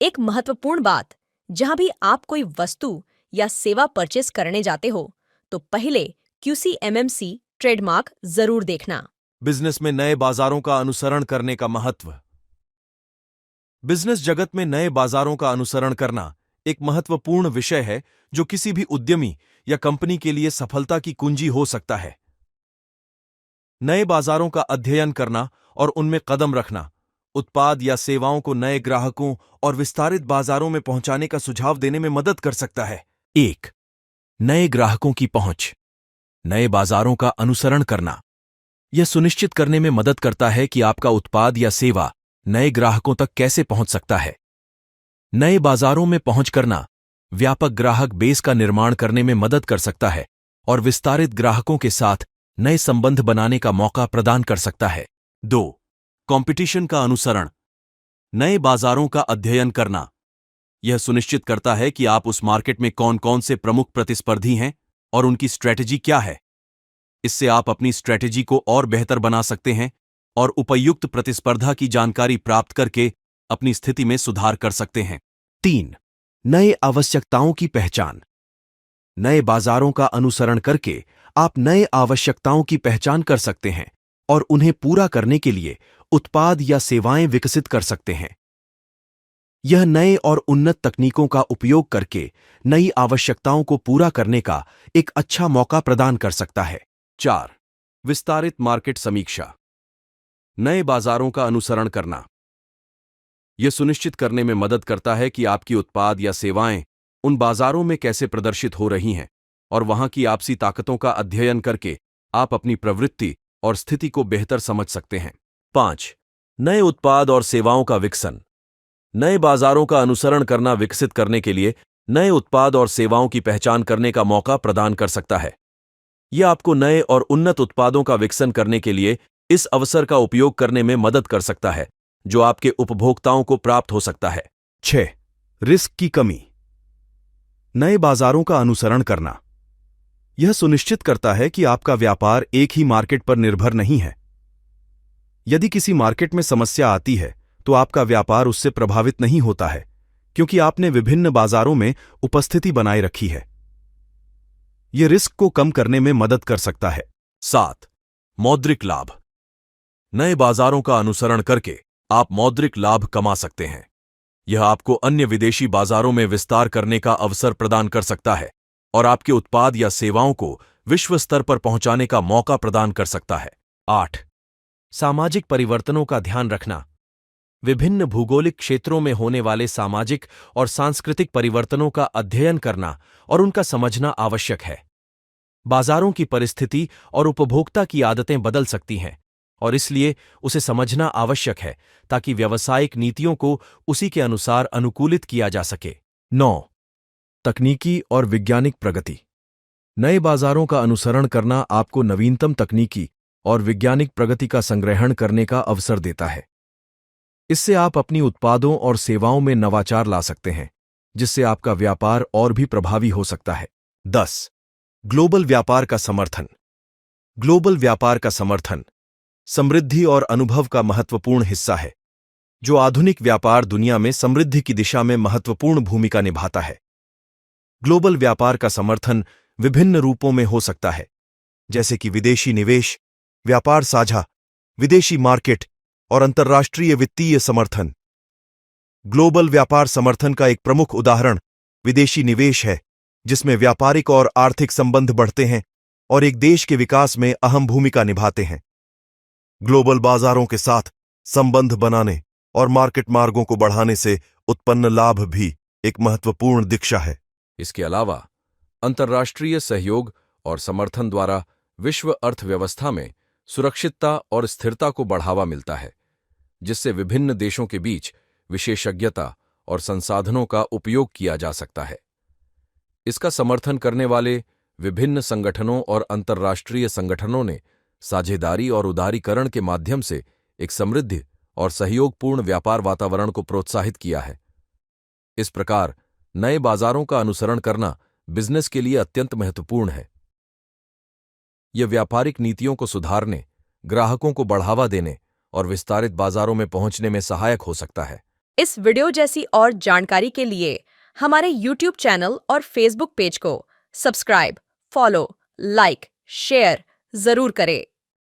एक महत्वपूर्ण बात, जहां भी आप कोई वस्तु या सेवा परचेस करने जाते हो तो पहले QCMMC ट्रेडमार्क जरूर देखना। बिजनेस में नए बाजारों का अनुसरण करने का महत्व। बिजनेस जगत में नए बाजारों का अनुसरण करना एक महत्वपूर्ण विषय है जो किसी भी उद्यमी या कंपनी के लिए सफलता की कुंजी हो सकता है। नए बाजारों का अध्ययन करना और उनमें कदम रखना उत्पाद या सेवाओं को नए ग्राहकों और विस्तारित बाजारों में पहुंचाने का सुझाव देने में मदद कर सकता है। 1. नए ग्राहकों की पहुंच। नए बाजारों का अनुसरण करना यह सुनिश्चित करने में मदद करता है कि आपका उत्पाद या सेवा नए ग्राहकों तक कैसे पहुंच सकता है। नए बाजारों में पहुंच करना व्यापक ग्राहक बेस का निर्माण करने में मदद कर सकता है और विस्तारित ग्राहकों के साथ नए संबंध बनाने का मौका प्रदान कर सकता है। 2. कंपटीशन का अनुसरण। नए बाजारों का अध्ययन करना यह सुनिश्चित करता है कि आप उस मार्केट में कौन कौन से प्रमुख प्रतिस्पर्धी हैं और उनकी स्ट्रैटेजी क्या है। इससे आप अपनी स्ट्रैटेजी को और बेहतर बना सकते हैं और उपयुक्त प्रतिस्पर्धा की जानकारी प्राप्त करके अपनी स्थिति में सुधार कर सकते हैं। 3. नए आवश्यकताओं की पहचान। नए बाजारों का अनुसरण करके आप नए आवश्यकताओं की पहचान कर सकते हैं और उन्हें पूरा करने के लिए उत्पाद या सेवाएं विकसित कर सकते हैं। यह नए और उन्नत तकनीकों का उपयोग करके नई आवश्यकताओं को पूरा करने का एक अच्छा मौका प्रदान कर सकता है। 4. विस्तारित मार्केट समीक्षा। नए बाजारों का अनुसरण करना यह सुनिश्चित करने में मदद करता है कि आपकी उत्पाद या सेवाएं उन बाजारों में कैसे प्रदर्शित हो रही हैं और वहां की आपसी ताकतों का अध्ययन करके आप अपनी प्रवृत्ति और स्थिति को बेहतर समझ सकते हैं। 5. नए उत्पाद और सेवाओं का विकसन। नए बाजारों का अनुसरण करना विकसित करने के लिए नए उत्पाद और सेवाओं की पहचान करने का मौका प्रदान कर सकता है। यह आपको नए और उन्नत उत्पादों का विकसन करने के लिए इस अवसर का उपयोग करने में मदद कर सकता है जो आपके उपभोक्ताओं को प्राप्त हो सकता है। 6. रिस्क की कमी। नए बाजारों का अनुसरण करना यह सुनिश्चित करता है कि आपका व्यापार एक ही मार्केट पर निर्भर नहीं है। यदि किसी मार्केट में समस्या आती है तो आपका व्यापार उससे प्रभावित नहीं होता है क्योंकि आपने विभिन्न बाजारों में उपस्थिति बनाए रखी है। यह रिस्क को कम करने में मदद कर सकता है। 7. मौद्रिक लाभ। नए बाजारों का अनुसरण करके आप मौद्रिक लाभ कमा सकते हैं। यह आपको अन्य विदेशी बाजारों में विस्तार करने का अवसर प्रदान कर सकता है और आपके उत्पाद या सेवाओं को विश्व स्तर पर पहुंचाने का मौका प्रदान कर सकता है। 8. सामाजिक परिवर्तनों का ध्यान रखना। विभिन्न भूगोलिक क्षेत्रों में होने वाले सामाजिक और सांस्कृतिक परिवर्तनों का अध्ययन करना और उनका समझना आवश्यक है। बाजारों की परिस्थिति और उपभोक्ता की आदतें बदल सकती हैं और इसलिए उसे समझना आवश्यक है ताकि व्यावसायिक नीतियों को उसी के अनुसार अनुकूलित किया जा सके। 9. तकनीकी और वैज्ञानिक प्रगति। नए बाजारों का अनुसरण करना आपको नवीनतम तकनीकी और वैज्ञानिक प्रगति का संग्रहण करने का अवसर देता है। इससे आप अपनी उत्पादों और सेवाओं में नवाचार ला सकते हैं जिससे आपका व्यापार और भी प्रभावी हो सकता है। 10. ग्लोबल व्यापार का समर्थन। ग्लोबल व्यापार का समर्थन समृद्धि और अनुभव का महत्वपूर्ण हिस्सा है जो आधुनिक व्यापार दुनिया में समृद्धि की दिशा में महत्वपूर्ण भूमिका निभाता है। ग्लोबल व्यापार का समर्थन विभिन्न रूपों में हो सकता है जैसे कि विदेशी निवेश, व्यापार साझा, विदेशी मार्केट और अंतर्राष्ट्रीय वित्तीय समर्थन। ग्लोबल व्यापार समर्थन का एक प्रमुख उदाहरण विदेशी निवेश है जिसमें व्यापारिक और आर्थिक संबंध बढ़ते हैं और एक देश के विकास में अहम भूमिका निभाते हैं। ग्लोबल बाजारों के साथ संबंध बनाने और मार्केट मार्गों को बढ़ाने से उत्पन्न लाभ भी एक महत्वपूर्ण दिशा है। इसके अलावा अंतर्राष्ट्रीय सहयोग और समर्थन द्वारा विश्व अर्थव्यवस्था में सुरक्षितता और स्थिरता को बढ़ावा मिलता है जिससे विभिन्न देशों के बीच विशेषज्ञता और संसाधनों का उपयोग किया जा सकता है। इसका समर्थन करने वाले विभिन्न संगठनों और अंतर्राष्ट्रीय संगठनों ने साझेदारी और उदारीकरण के माध्यम से एक समृद्ध और सहयोगपूर्ण व्यापार वातावरण को प्रोत्साहित किया है। इस प्रकार नए बाजारों का अनुसरण करना बिजनेस के लिए अत्यंत महत्वपूर्ण है। यह व्यापारिक नीतियों को सुधारने, ग्राहकों को बढ़ावा देने और विस्तारित बाजारों में पहुंचने में सहायक हो सकता है। इस वीडियो जैसी और जानकारी के लिए हमारे YouTube चैनल और Facebook पेज को सब्सक्राइब, फॉलो, लाइक, शेयर जरूर करें।